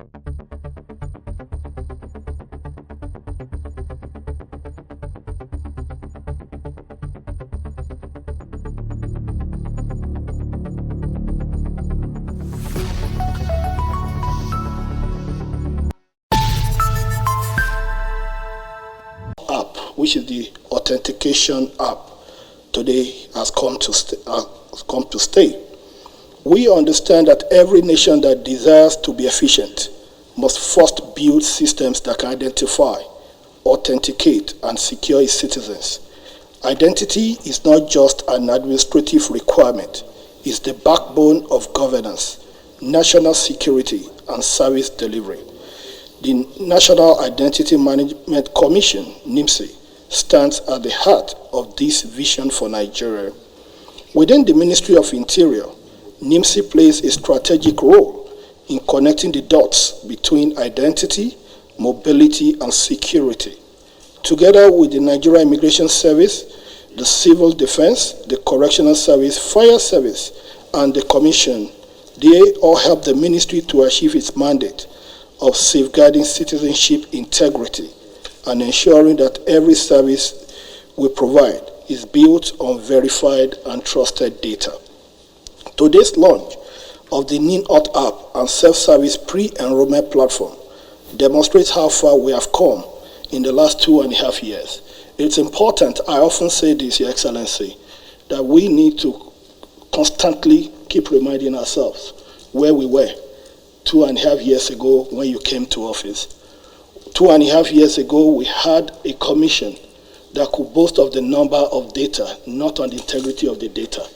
App, which is the authentication app, today has come to stay. We understand that every nation that desires to be efficient must first build systems that can identify, authenticate, and secure its citizens. Identity is not just an administrative requirement, it's the backbone of governance, national security, and service delivery. The National Identity Management Commission, NIMC, stands at the heart of this vision for Nigeria. Within the Ministry of Interior, NIMC plays a strategic role in connecting the dots between identity, mobility, and security. Together with the Nigeria Immigration Service, the Civil Defense, the Correctional Service, Fire Service, and the Commission, they all help the ministry to achieve its mandate of safeguarding citizenship integrity and ensuring that every service we provide is built on verified and trusted data. Today's launch of the NINOT app and self-service pre-enrollment platform demonstrates how far we have come in the last 2.5 years. It's important, I often say this, Your Excellency, that we need to constantly keep reminding ourselves where we were 2.5 years ago when you came to office. 2.5 years ago, we had a commission that could boast of the number of data, not on the integrity of the data.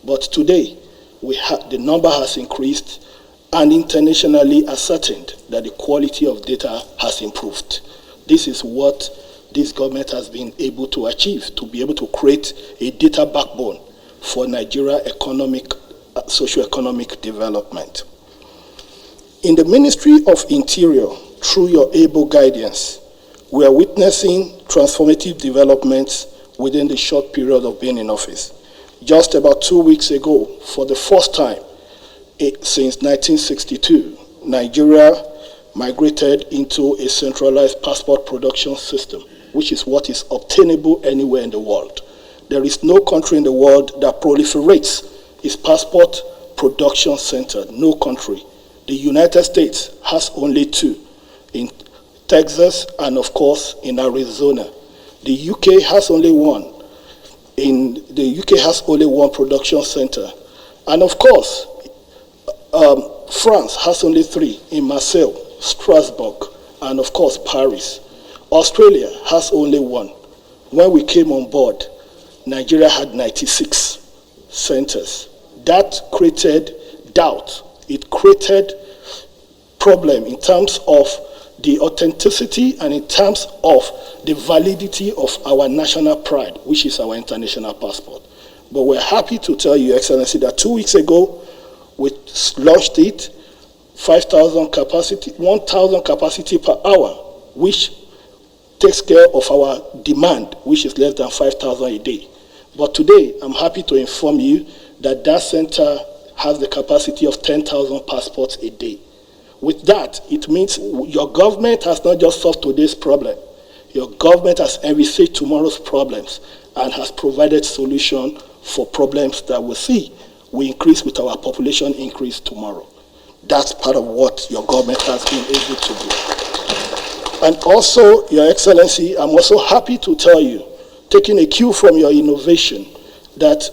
But today, the number has increased and internationally ascertained that the quality of data has improved. This is what this government has been able to achieve, to be able to create a data backbone for Nigeria socio-economic development. In the Ministry of Interior, through your able guidance, we are witnessing transformative developments within the short period of being in office. Just about 2 weeks ago, for the first time since 1962, Nigeria migrated into a centralized passport production system, which is what is obtainable anywhere in the world. There is no country in the world that proliferates its passport production center, no country. The United States has only 2, in Texas and of course in Arizona. The UK has only 1. The UK has only 1 production center. And of course, France has only 3 in Marseille, Strasbourg, and of course Paris. Australia has only 1. When we came on board, Nigeria had 96 centers. That created doubt. It created problem in terms of the authenticity and in terms of the validity of our national pride, which is our international passport. But we're happy to tell you, Excellency, that 2 weeks ago, we launched it, 1,000 capacity per hour, which takes care of our demand, which is less than 5,000 a day. But today, I'm happy to inform you that that center has the capacity of 10,000 passports a day. With that, it means your government has not just solved today's problem. Your government has envisaged tomorrow's problems and has provided solution for problems that we see will increase with our population increase tomorrow. That's part of what your government has been able to do. And also, Your Excellency, I'm also happy to tell you, taking a cue from your innovation, that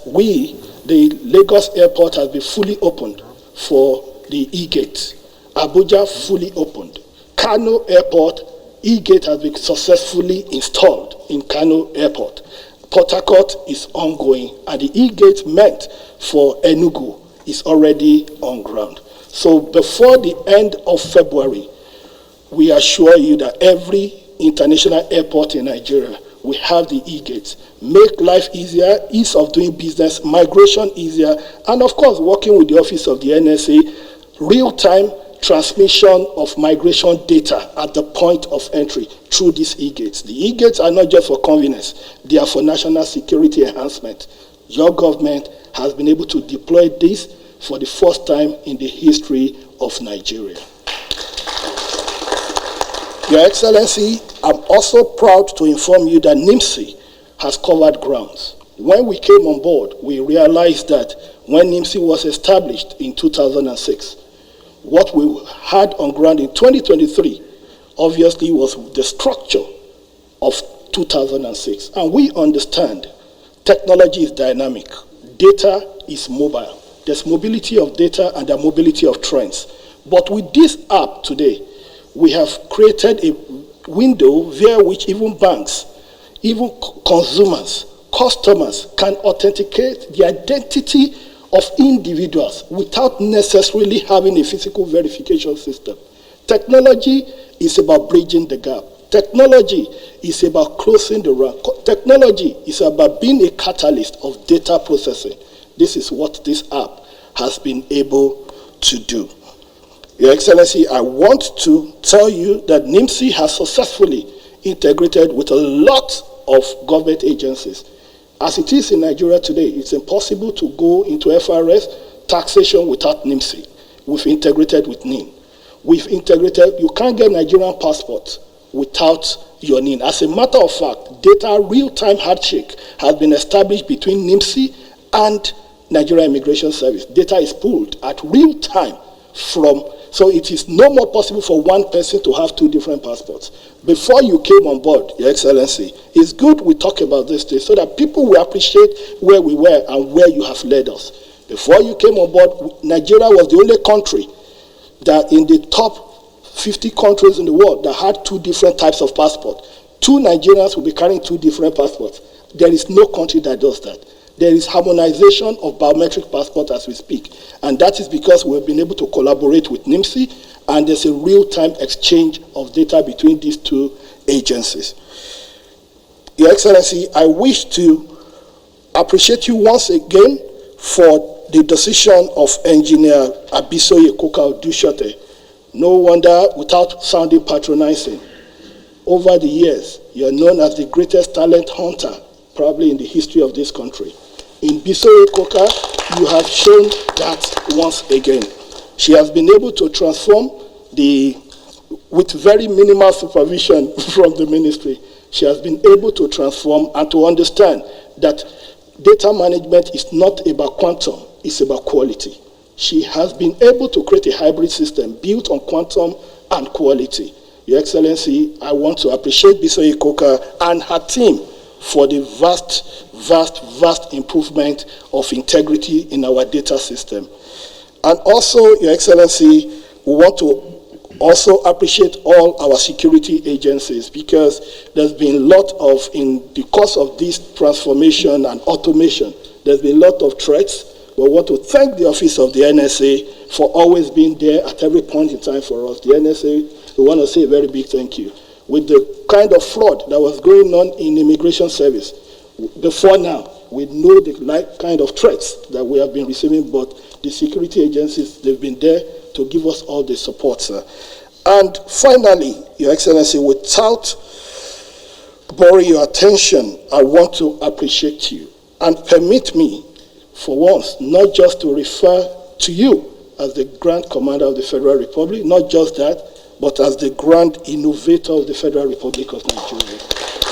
the Lagos airport has been fully opened for the e-gate. Abuja fully opened. Kano Airport, e-gate has been successfully installed in Kano Airport. Port Harcourt is ongoing, and the e-gate meant for Enugu is already on ground. So before the end of February, we assure you that every international airport in Nigeria will have the e-gates. Make life easier, ease of doing business, migration easier, and of course, working with the office of the NSA, real-time transmission of migration data at the point of entry through these e-gates. The e-gates are not just for convenience, they are for national security enhancement. Your government has been able to deploy this for the first time in the history of Nigeria. Your Excellency, I'm also proud to inform you that NIMC has covered grounds. When we came on board, we realized that when NIMC was established in 2006, what we had on ground in 2023 obviously was the structure of 2006. And we understand technology is dynamic, data is mobile. There's mobility of data and the mobility of trends. But with this app today, we have created a window via which even banks, even consumers, customers can authenticate the identity of individuals without necessarily having a physical verification system. Technology is about bridging the gap. Technology is about closing the rank. Technology is about being a catalyst of data processing. This is what this app has been able to do. Your Excellency, I want to tell you that NIMC has successfully integrated with a lot of government agencies. As it is in Nigeria today, it's impossible to go into FRS taxation without NIMC. We've integrated with NIN. We've integrated, you can't get Nigerian passport without your NIN. As a matter of fact, data real-time handshake has been established between NIMC and Nigeria Immigration Service. Data is pulled at real time so it is no more possible for one person to have two different passports. Before you came on board, Your Excellency, it's good we talk about this today so that people will appreciate where we were and where you have led us. Before you came on board, Nigeria was the only country that in the top 50 countries in the world that had two different types of passport. Two Nigerians will be carrying two different passports. There is no country that does that. There is harmonization of biometric passport as we speak, and that is because we've been able to collaborate with NIMC, and there's a real-time exchange of data between these two agencies. Your Excellency, I wish to appreciate you once again for the decision of Engineer Abisoye Koka-Odushote. No wonder, without sounding patronizing, over the years, you're known as the greatest talent hunter probably in the history of this country. In Bisoye Koka, you have shown that once again. She has been able to transform with very minimal supervision from the ministry, she has been able to transform and to understand that data management is not about quantum, it's about quality. She has been able to create a hybrid system built on quantum and quality. Your Excellency, I want to appreciate Bisoye Koka and her team for the vast improvement of integrity in our data system. And also, Your Excellency, we want to also appreciate all our security agencies because there's been a lot of, in the course of this transformation and automation, there's been a lot of threats. We want to thank the Office of the NSA for always being there at every point in time for us. The NSA, we want to say a very big thank you. With the kind of fraud that was going on in immigration service, before now, we know the kind of threats that we have been receiving, but the security agencies, they've been there to give us all the support, sir. And finally, Your Excellency, without borrowing your attention, I want to appreciate you and permit me, for once, not just to refer to you as the Grand Commander of the Federal Republic, not just that, but as the Grand Innovator of the Federal Republic of Nigeria.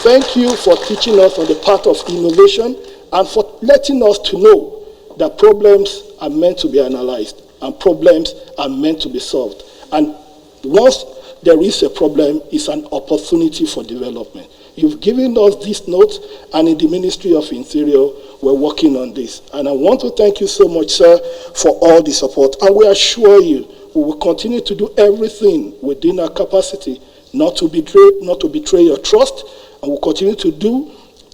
Thank you for teaching us on the path of innovation and for letting us to know that problems are meant to be analyzed and problems are meant to be solved. And once there is a problem, it's an opportunity for development. You've given us this note, and in the Ministry of Interior, we're working on this. And I want to thank you so much, sir, for all the support. And we assure you, we will continue to do everything within our capacity not to betray your trust, and we'll continue to do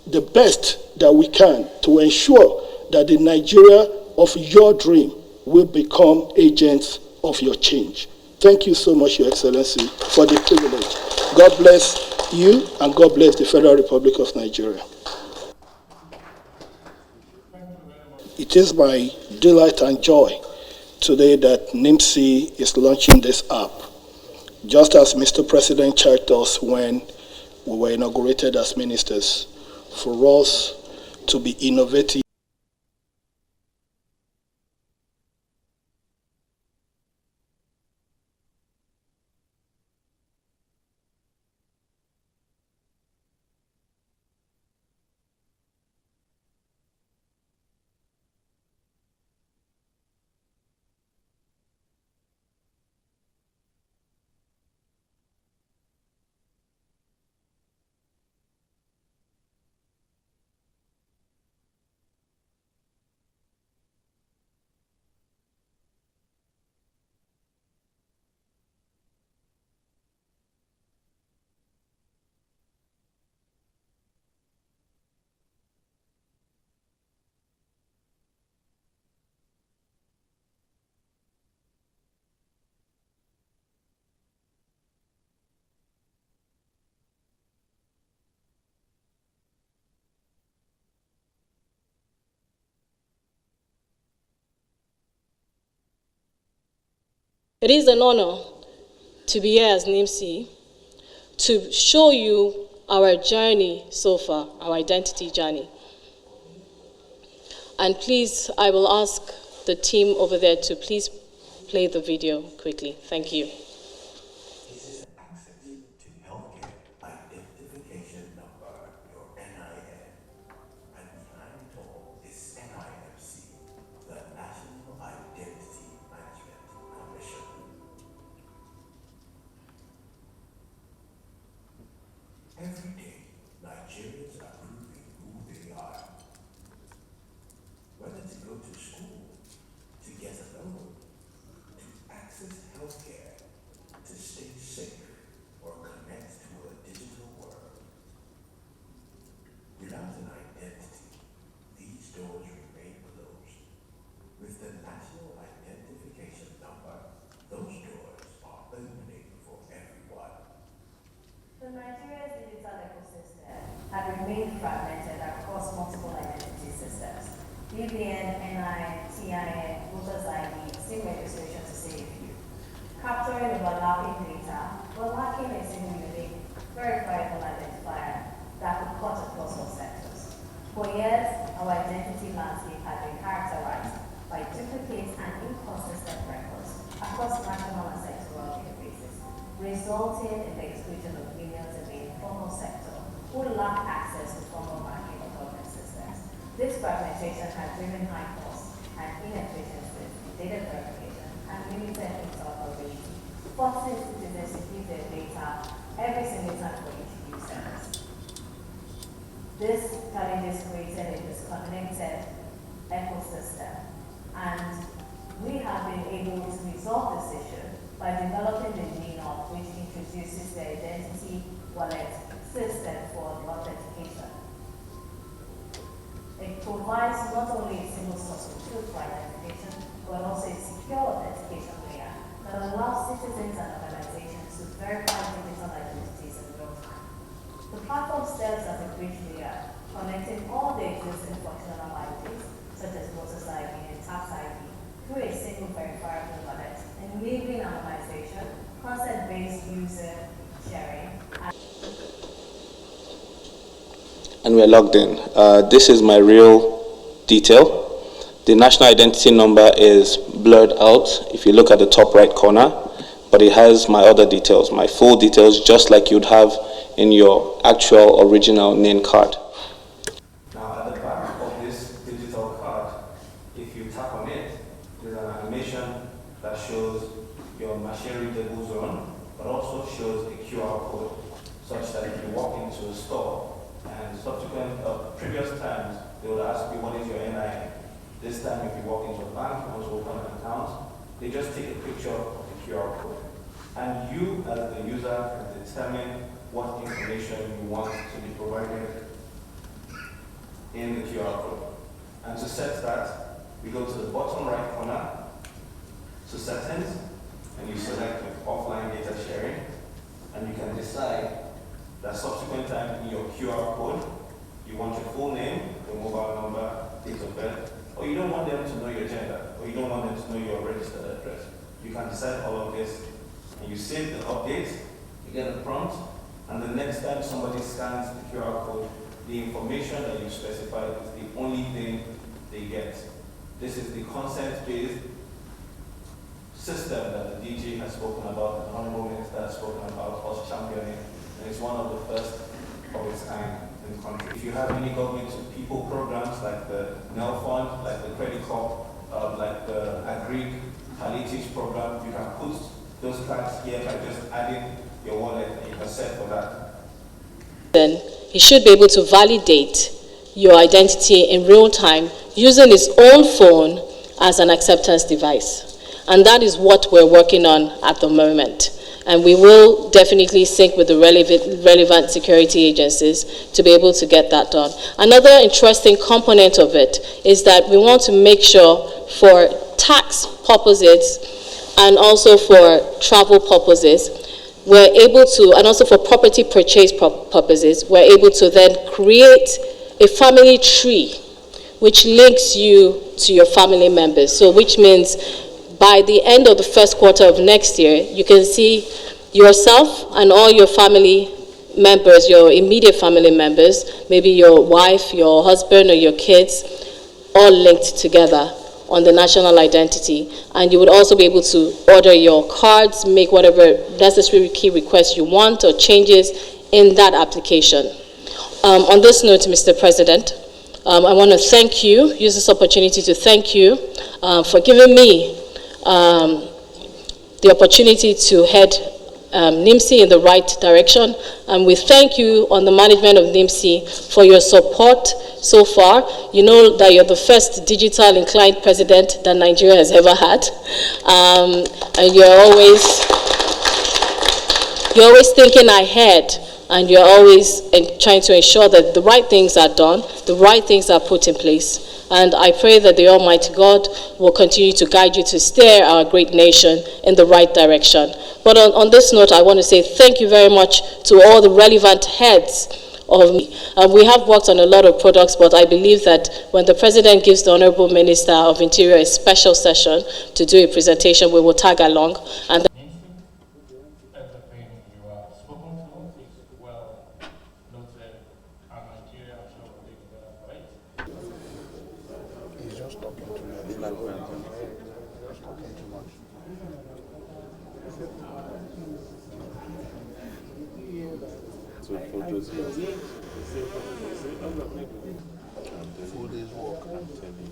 the best that we can to ensure that the Nigeria of your dream will become agents of your change. Thank you so much, Your Excellency, for the privilege. God bless you, and God bless the Federal Republic of Nigeria. It is my delight and joy today that NIMC is launching this app, just as Mr. President charged us when we were inaugurated as ministers, for us to be innovative It is an honor to be here as NIMC to show you our journey so far, our identity journey. And please, I will ask the team over there to please play the video quickly. Thank you. This is access to healthcare identification number, your NIN. And behind it all is NIMC, the National Identity Management Commission. Every day, Nigerians are proving who they are. Whether to go to school, to get a loan, to access healthcare, to stay safe, or connect to a digital world. Without an identity, these doors remain closed. With the National Identification Number, those doors are opening for everyone. The Nigeria's digital ecosystem had remained fragmented across multiple identity systems. BVN, NI, TIN, Voters ID, SIM registration to say a few. Capturing overlapping data, but lacking a single unique, verifiable identifier that could cut across all sectors. For years, our identity landscape had been characterized by duplicates and inconsistent records across national and sectoral databases, resulting in the exclusion of millions in the informal sector who lack access to formal banking or government systems. This fragmentation has driven high costs and inefficiencies in data verification and limited interoperability, forcing citizens to give their data every single time for each new service. This challenges created a disconnected ecosystem, and we have been able to resolve this issue by developing the GNOT, which introduces the identity wallet system for authentication. It provides not only a single source of truth for identification, but also a secure authentication layer that allows citizens and organizations to verify digital identities in real time. The platform serves as a bridge layer, connecting all the existing functional IDs, such as Voters ID and Tax ID, through a single verifiable wallet, enabling anonymization, consent-based user sharing, and we're logged in. This is my real detail. The national identity number is blurred out if you look at the top right corner, but it has my other details, my full details, just like you'd have in your actual original NIN card. Now at the back of this digital card, if you tap on it, there's an animation that shows your machinery debut zone, but also shows a QR code, such that if you walk into a store, and subsequent previous times, they would ask you, what is your NIN? This time, if you walk into a bank, you want to open an account, they just take a picture of the QR code. And you, as the user, can determine what information you want to be provided in the QR code. And to set that, we go to the bottom right corner, to settings, and you select offline data sharing, and you can decide that subsequent time in your QR code, you want your full name, your mobile number, date of birth, or you don't want them to know your gender, or you don't want them to know your registered address. You can decide all of this, and you save the update, you get a prompt, and the next time somebody scans the QR code, the information that you specified is the only thing they get. This is the consent-based system that the DG has spoken about, the Honorable Minister has spoken about, us championing, and it's one of the first of its kind in the country. If you have any government to people programs like the NEL Fund, like the Credit Corp, like the Agric Palliatives program, you can put those cards here by just adding your wallet and you can set for that. Then he should be able to validate your identity in real time using his own phone as an acceptance device. And that is what we're working on at the moment. And we will definitely sync with the relevant security agencies to be able to get that done. Another interesting component of it is that we want to make sure for tax purposes and also for travel purposes, we're able to, and also for property purchase purposes, we're able to then create a family tree which links you to your family members. So which means by the end of the first quarter of next year, you can see yourself and all your family members, your immediate family members, maybe your wife, your husband, or your kids, all linked together on the national identity. And you would also be able to order your cards, make whatever necessary key requests you want or changes in that application. On this note, Mr. President, I want to thank you, use this opportunity to thank you for giving me the opportunity to head NIMC in the right direction. And we thank you on the management of NIMC for your support so far. You know that you're the first digital inclined president that Nigeria has ever had. And you're always thinking ahead, and you're always trying to ensure that the right things are done, the right things are put in place. And I pray that the Almighty God will continue to guide you to steer our great nation in the right direction. But on this note, I want to say thank you very much to all the relevant heads of me. We have worked on a lot of products, but I believe that when the President gives the Honorable Minister of Interior a special session to do a presentation, we will tag along. And everything you have spoken to is well noted, and Nigeria I'm sure will be better for it. He's just talking too much. He's like, just talking too much. So photos here. Full day's work, I'm telling you.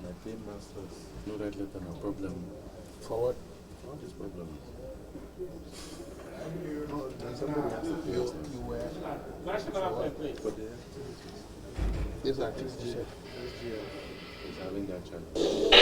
My paymasters, no red letter, no problem. Forward. What is problem? No, somebody has to pay us. You were. But yes, I think SGF is having that challenge.